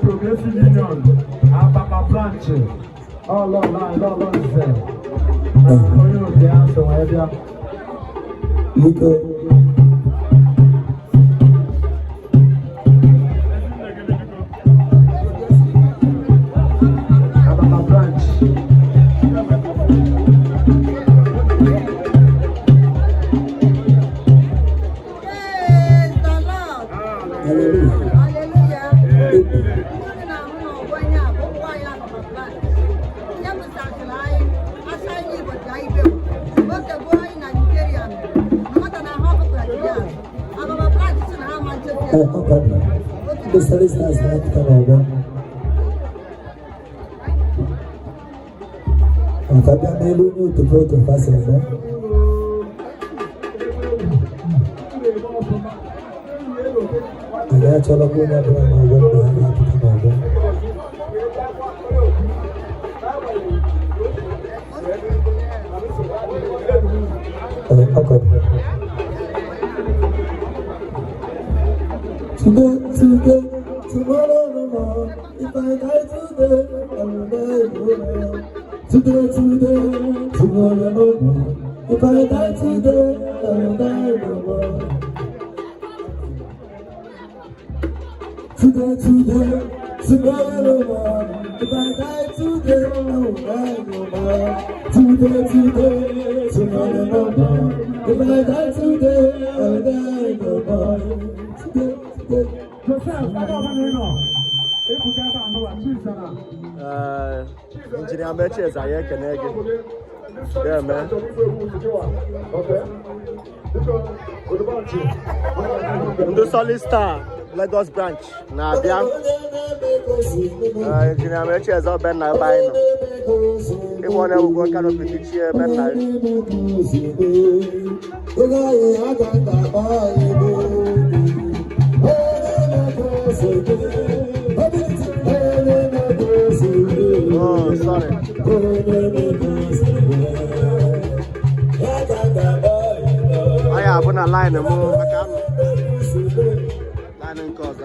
Progressive Union, Ababa Branch, all online, all on sale. You the answer, whatever. Ababa Branch. The solicitors have to come over. And Fabian Melu knew to vote to pass it. And that's all of them that were my work behind to come over. Okay. Today, tomorrow no more. If I die today, I will die tomorrow. Today, tomorrow no more. If I die today, I will die no more. Today, tomorrow no more. If I die today, I will die no more. Today, tomorrow no more. If I die today, I will die no more. Engineer Matches, I can egg. Yeah, man. The Solid Star, Lagos branch. Now, Engineer Matches are Ben Nabino. If one ever go kind of pretty cheer, Ben Nabino. I have on a line of more. Line cause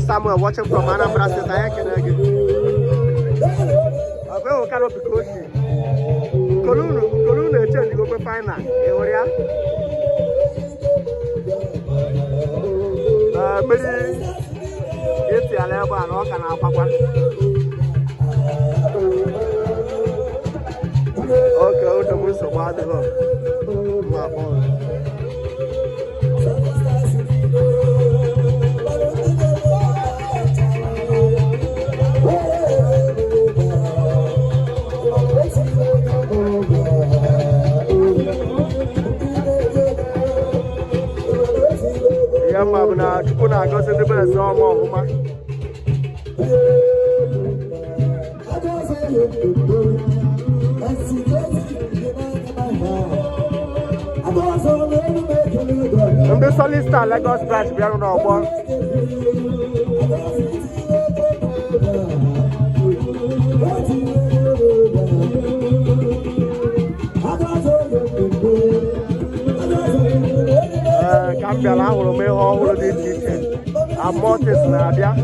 Samuel watching from Anambra State. I can again. I will kind of because Coluna change go to final. Eucheria. Maybe it's a level and all can have one. Okay, the most of what Mabuna, Chukuna, go to the best of Moma. I'm the solid star, Lagos branch, we are on our board. Cambiala will make all of this teaching. I'm Mortis Nadia.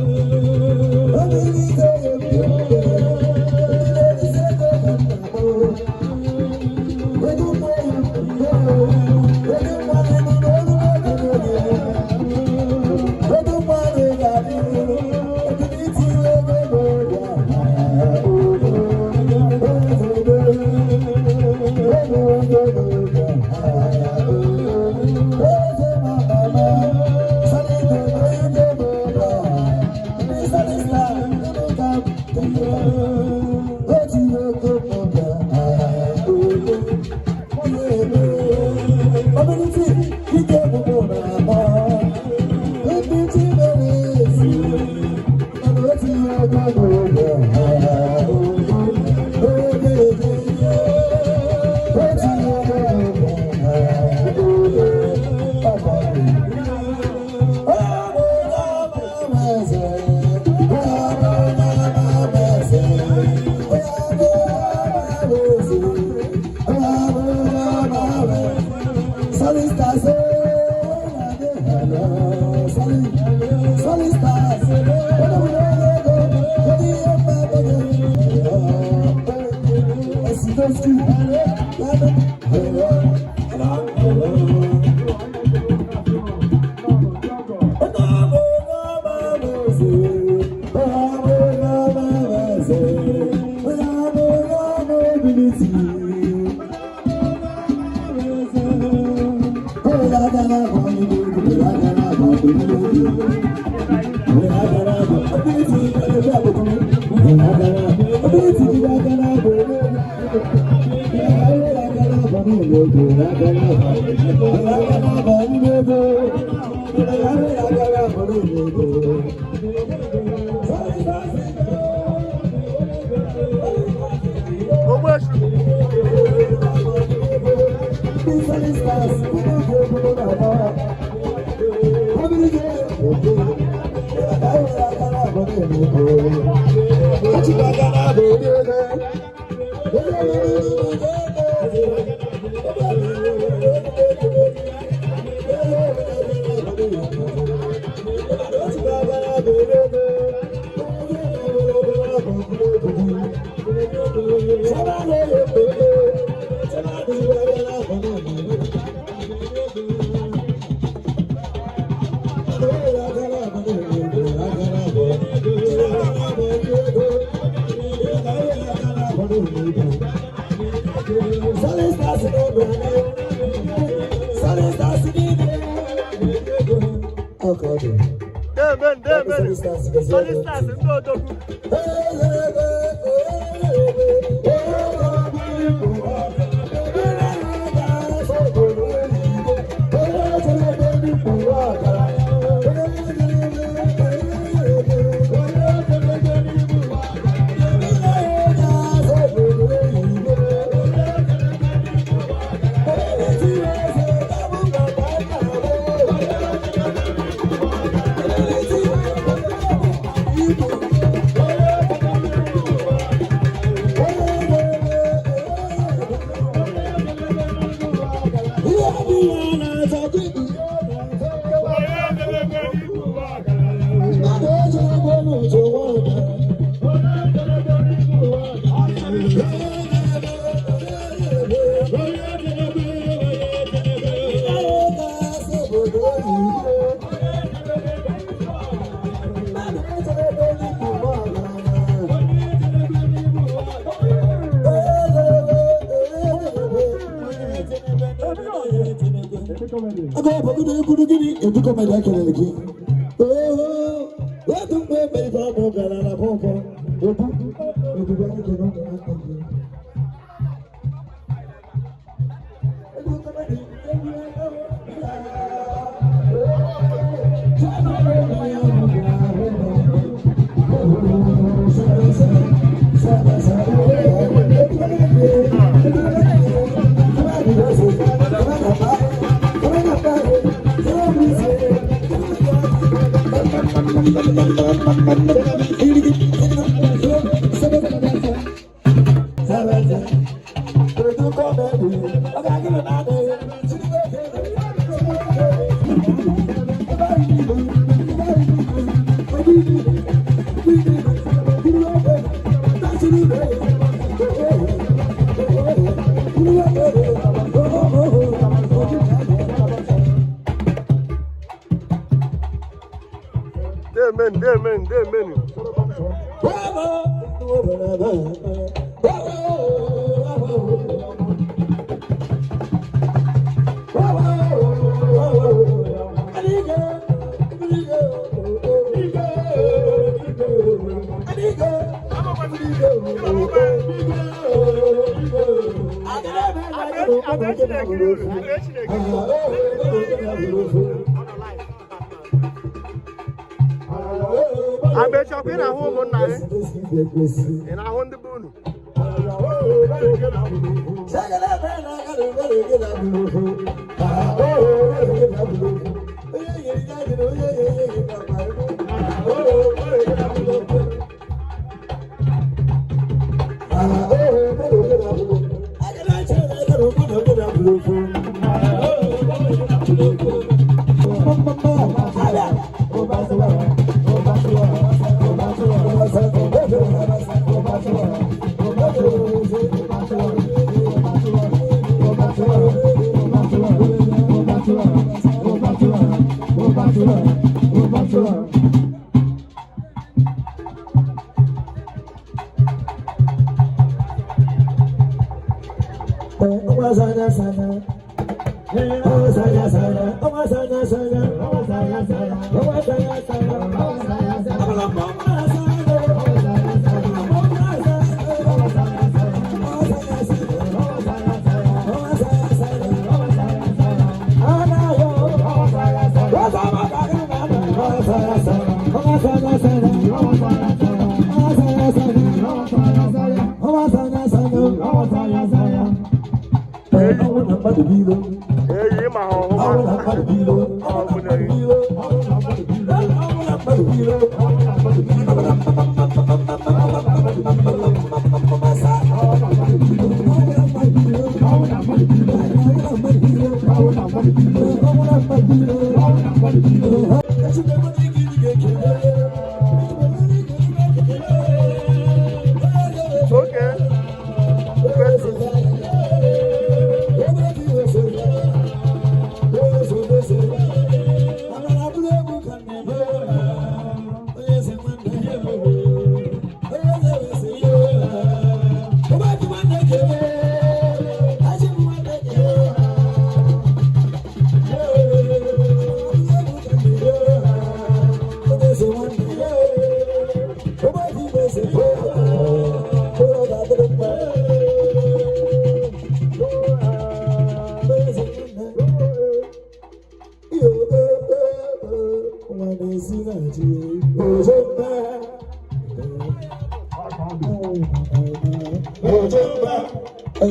I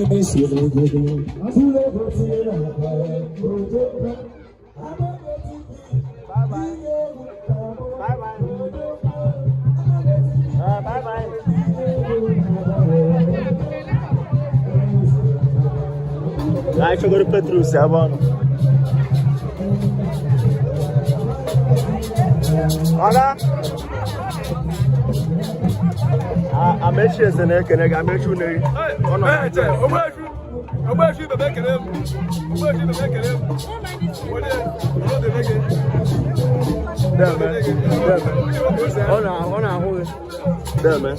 miss you, Bye-bye. Bye-bye. Bye-bye. Hai să gări Petrus, abon. Ala. A mexe zene kene ga mexe unei. Ono. Ogbuagu bebe kene. Ogbuagu bebe kene. Wole de lege. Deme. Ona hu. Deme.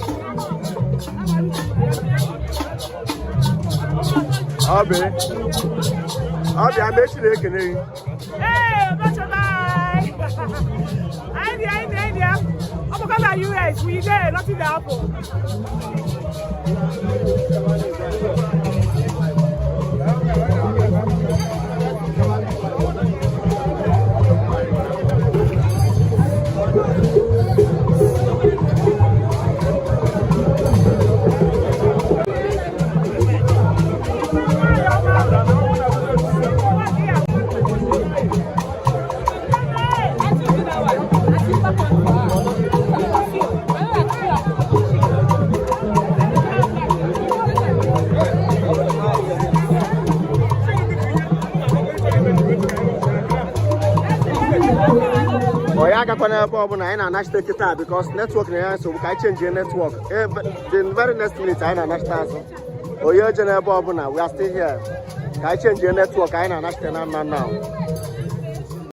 Abi, I met you there, can you? Hey, what's your bye? Idea. I'm going to US. We there, not in the apple. Because network so we can change the network. The very next minute I understand. We are still here. Can change the network I understand now.